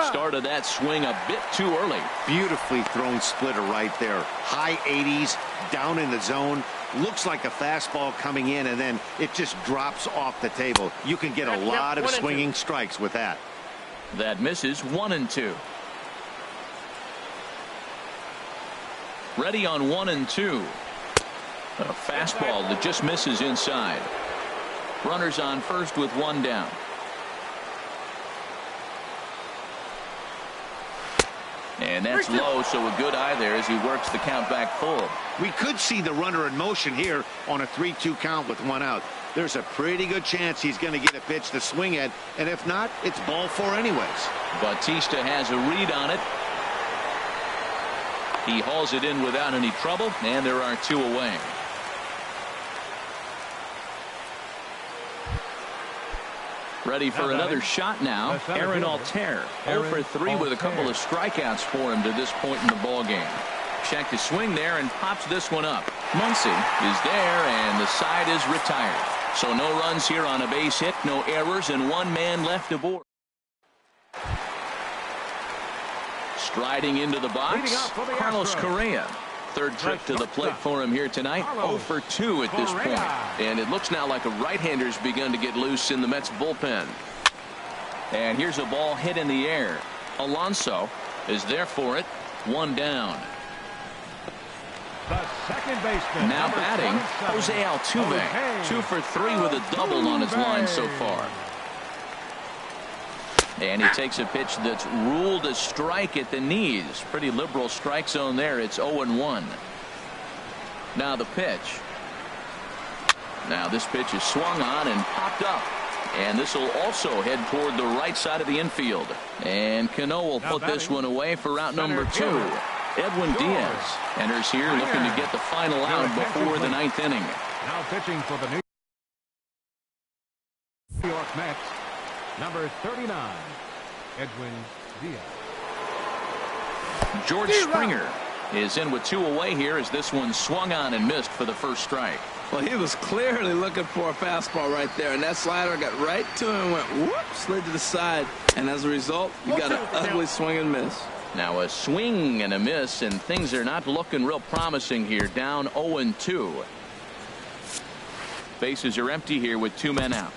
Started that swing a bit too early. Beautifully thrown splitter right there. High 80s, down in the zone. Looks like a fastball coming in, and then it just drops off the table. You can get a lot of swinging strikes with that. That misses. 1-2. Ready on 1-2. A fastball that just misses inside. Runners on first with 1 down. And that's low, so a good eye there as he works the count back full. We could see the runner in motion here on a 3-2 count with one out. There's a pretty good chance he's going to get a pitch to swing at, and if not, it's ball four anyways. Bautista has a read on it. He hauls it in without any trouble, and there are two away. Ready for another shot now. Aaron Altair, 0 for 3 with a couple of strikeouts for him to this point in the ball game. Checked his swing there and pops this one up. Muncy is there, and the side is retired. So no runs here on a base hit, no errors, and one man left aboard. Striding into the box, Carlos Correa. Third trip to the plate for him here tonight. 0 for 2 at this point. And it looks now like a right-hander's begun to get loose in the Mets bullpen. And here's a ball hit in the air. Alonso is there for it. One down. The second baseman. Now batting, Jose Altuve. 2 for 3 with a double on his line so far. And he takes a pitch that's ruled a strike at the knees. Pretty liberal strike zone there. It's 0-1. Now the pitch. Now this pitch is swung on and popped up. And this will also head toward the right side of the infield. And Cano will put this one away for out number 2. Edwin Diaz enters here looking to get the final out before the 9th inning. Now pitching for the New York Mets, number 39, Edwin Diaz. George Springer is in with 2 away here as this one swung on and missed for the first strike. Well, he was clearly looking for a fastball right there, and that slider got right to him and went whoop, slid to the side, and as a result, you got an ugly swing and miss. Now a swing and a miss, and things are not looking real promising here. Down 0-2. Bases are empty here with 2 men out.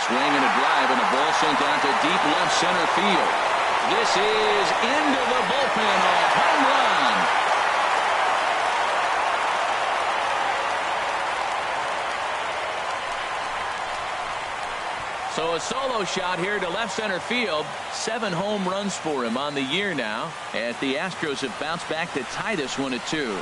Swing and a drive, and a ball sent down to deep left center field. This is into the bullpen. A home run. So a solo shot here to left center field. 7 home runs for him on the year now, as the Astros have bounced back to tie this one at 2.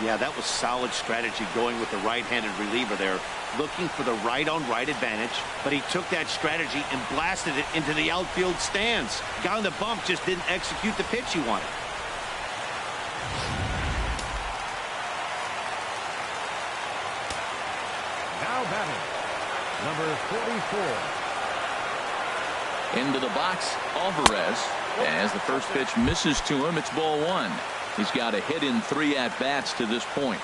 Yeah, that was solid strategy going with the right-handed reliever there, looking for the right-on-right advantage, but he took that strategy and blasted it into the outfield stands. Guy on the bump just didn't execute the pitch he wanted. Now batting, number 44. Into the box, Alvarez. As the first pitch misses to him, it's ball 1. He's got a hit in 3 at-bats to this point.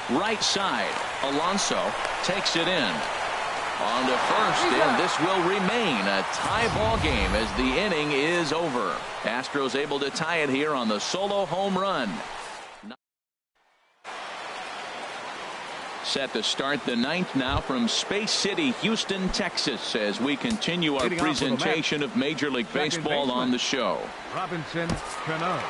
Right side, Alonso takes it in. On to first, and this will remain a tie ball game as the inning is over. Astros able to tie it here on the solo home run. Set to start the 9th now from Space City, Houston, Texas, as we continue our presentation of Major League Baseball on the show. Robinson Cano.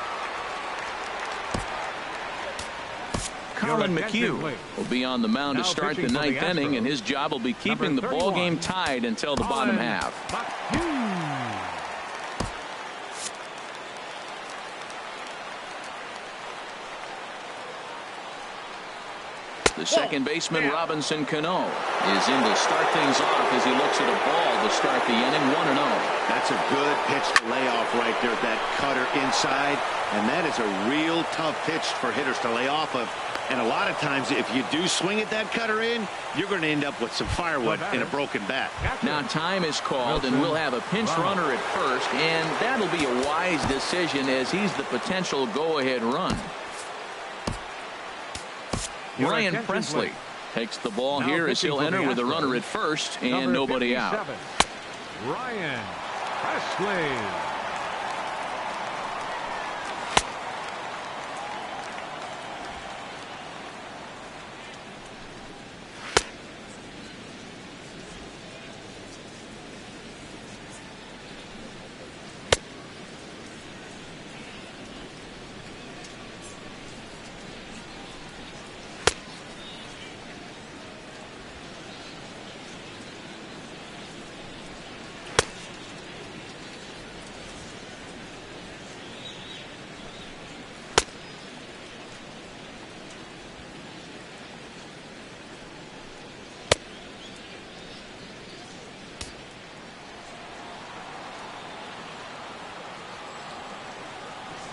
Colin McHugh will be on the mound to start the 9th inning, and his job will be keeping the ball game tied until the bottom half. The second baseman, Robinson Cano, is in to start things off as he looks at a ball to start the inning. 1-0. That's a good pitch to lay off right there, that cutter inside, and that is a real tough pitch for hitters to lay off of. And a lot of times, if you do swing at that cutter in, you're going to end up with some firewood and a broken bat. Now time is called, and we'll have a pinch runner at first, and that'll be a wise decision as he's the potential go-ahead run. Ryan Presley takes the ball here as he'll enter with a runner at first and nobody out. Ryan Presley.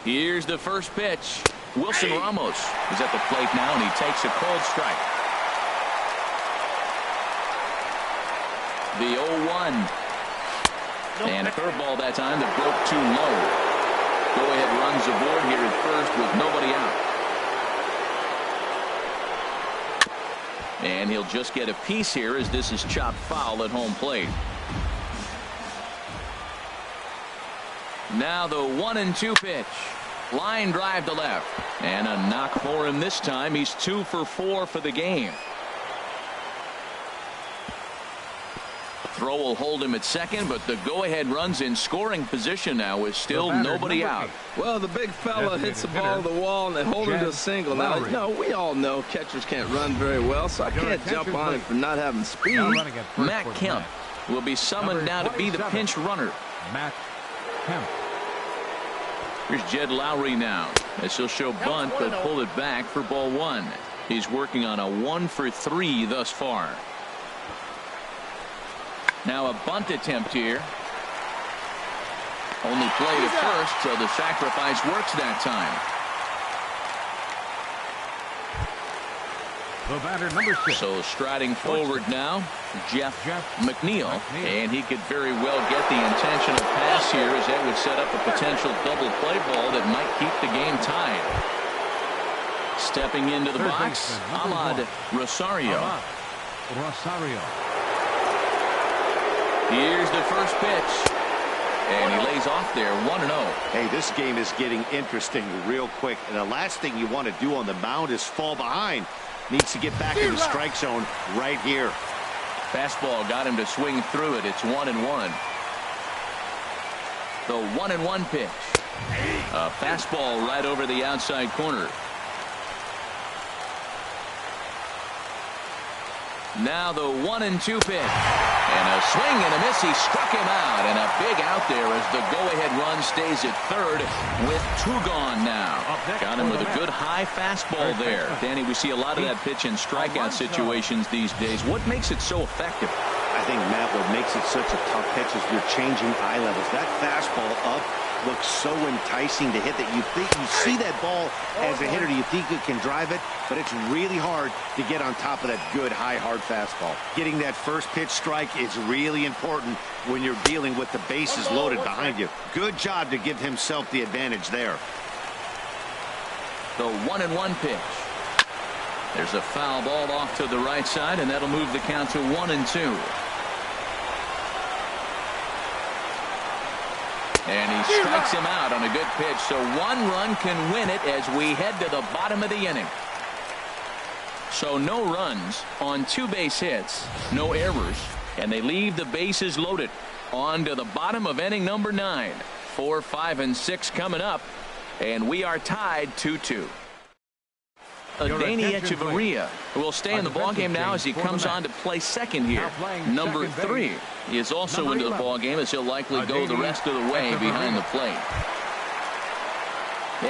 Here's the first pitch. Wilson Ramos is at the plate now, and he takes a cold strike. The 0-1. And a curveball that time that broke too low. Go-ahead runs aboard here at first with nobody out. And he'll just get a piece here as this is chopped foul at home plate. Now the 1-2 pitch. Line drive to left. And a knock for him this time. He's 2 for 4 for the game. Throw will hold him at second, but the go-ahead runs in scoring position now with still nobody out. Well, the big fella hits the ball to the wall and they hold him to a single. Now, we all know catchers can't run very well, so I can't jump on him for not having speed. Matt Kemp will be summoned now to be the pinch runner. Matt Kemp. Here's Jed Lowry now, as he'll show bunt but pull it back for ball 1. He's working on a 1 for 3 thus far. Now a bunt attempt here. Only played at first, so the sacrifice works that time. The batter, number 6. So striding forward now, Jeff McNeil, and he could very well get the intentional pass here, as that would set up a potential double play ball that might keep the game tied. Stepping into the box, Ahmad Rosario. Here's the first pitch. And he lays off there, 1-0. Hey, this game is getting interesting real quick. And the last thing you want to do on the mound is fall behind. Needs to get back in the strike zone right here. Fastball got him to swing through it. It's 1-1. The 1-1 pitch. A fastball right over the outside corner. Now the 1-2 pitch. And a swing and a miss. He struck him out. And a big out there as the go-ahead run stays at third with 2 gone now. Got him with a good high fastball there. Danny, we see a lot of that pitch in strikeout situations these days. What makes it so effective? I think, Matt, what makes it such a tough pitch is you're changing eye levels. That fastball up looks so enticing to hit that you see that ball as a hitter, you think you can drive it, but it's really hard to get on top of that good high hard fastball. Getting that first pitch strike is really important when you're dealing with the bases loaded behind you. Good job to give himself the advantage there. The 1-1 pitch. There's a foul ball off to the right side, and that'll move the count to 1-2. And he strikes him out on a good pitch, so 1 run can win it as we head to the bottom of the inning. So no runs on 2 base hits, no errors, and they leave the bases loaded. On to the bottom of inning number 9. 4, 5, and 6 coming up, and we are tied 2-2. Danny Echeverria will stay in the ballgame now as he comes on to play second here. Number 3 is also into the ballgame as he'll likely go the rest of the way behind the plate.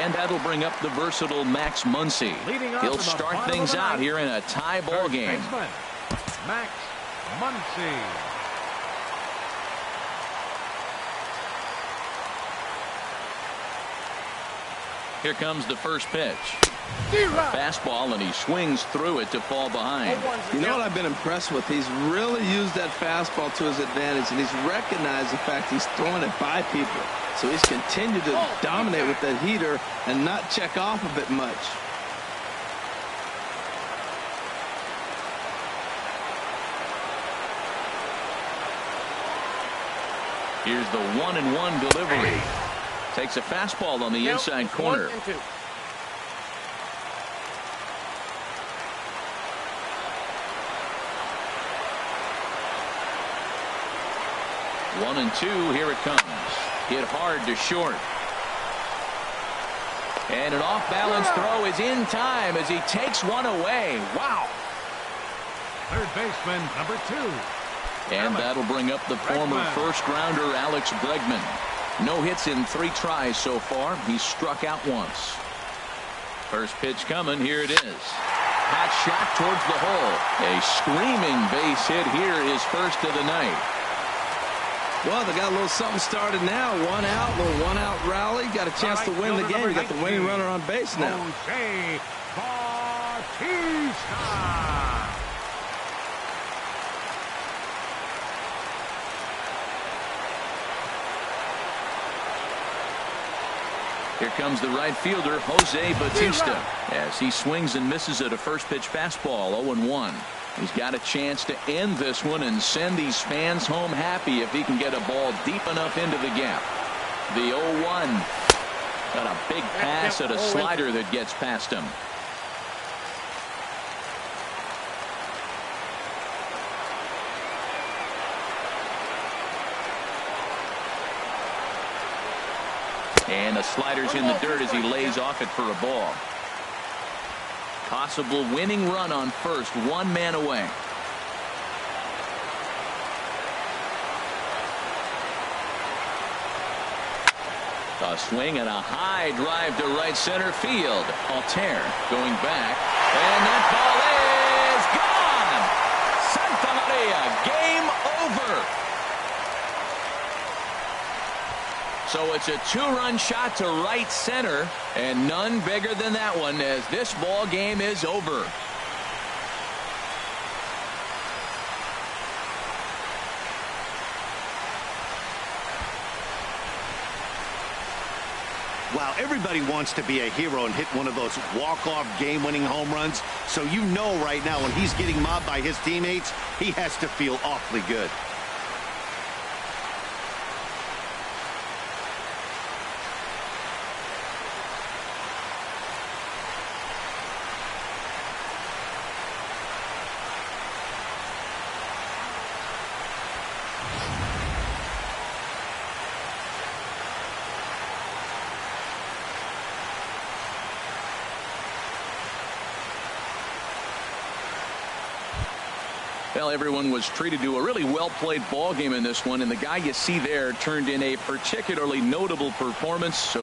And that'll bring up the versatile Max Muncy. He'll start things out here in a tie ballgame. Max Muncy. Here comes the first pitch. Fastball, and he swings through it to fall behind. You know what I've been impressed with? He's really used that fastball to his advantage, and he's recognized the fact he's throwing it by people. So he's continued to dominate with that heater and not check off a bit much. Here's the 1-1 delivery. Takes a fastball on the inside corner. 1-2. Here it comes. Hit hard to short. And an off-balance throw is in time as he takes one away. Wow. Third baseman, number 2. And that'll bring up the former first-rounder Alex Bregman. No hits in 3 tries so far. He's struck out once. First pitch coming. Here it is. Hot shot towards the hole. A screaming base hit here is first of the night. Well, they got a little something started now. One out, little one-out rally. Got a chance to win the game. You got the winning runner on base now. Jose Bautista. Here comes the right fielder, Jose Bautista, as he swings and misses at a first pitch fastball, 0-1. He's got a chance to end this one and send these fans home happy if he can get a ball deep enough into the gap. The 0-1. Got a big pass at a slider that gets past him. And the slider's in the dirt as he lays off it for a ball. Possible winning run on first, one man away. A swing and a high drive to right center field. Altair going back, and that ball is gone. Santa Maria, game over. So it's a two-run shot to right center, and none bigger than that one as this ball game is over. Wow, everybody wants to be a hero and hit one of those walk-off game-winning home runs. So you know right now when he's getting mobbed by his teammates, he has to feel awfully good. Well, everyone was treated to a really well-played ball game in this one, and the guy you see there turned in a particularly notable performance.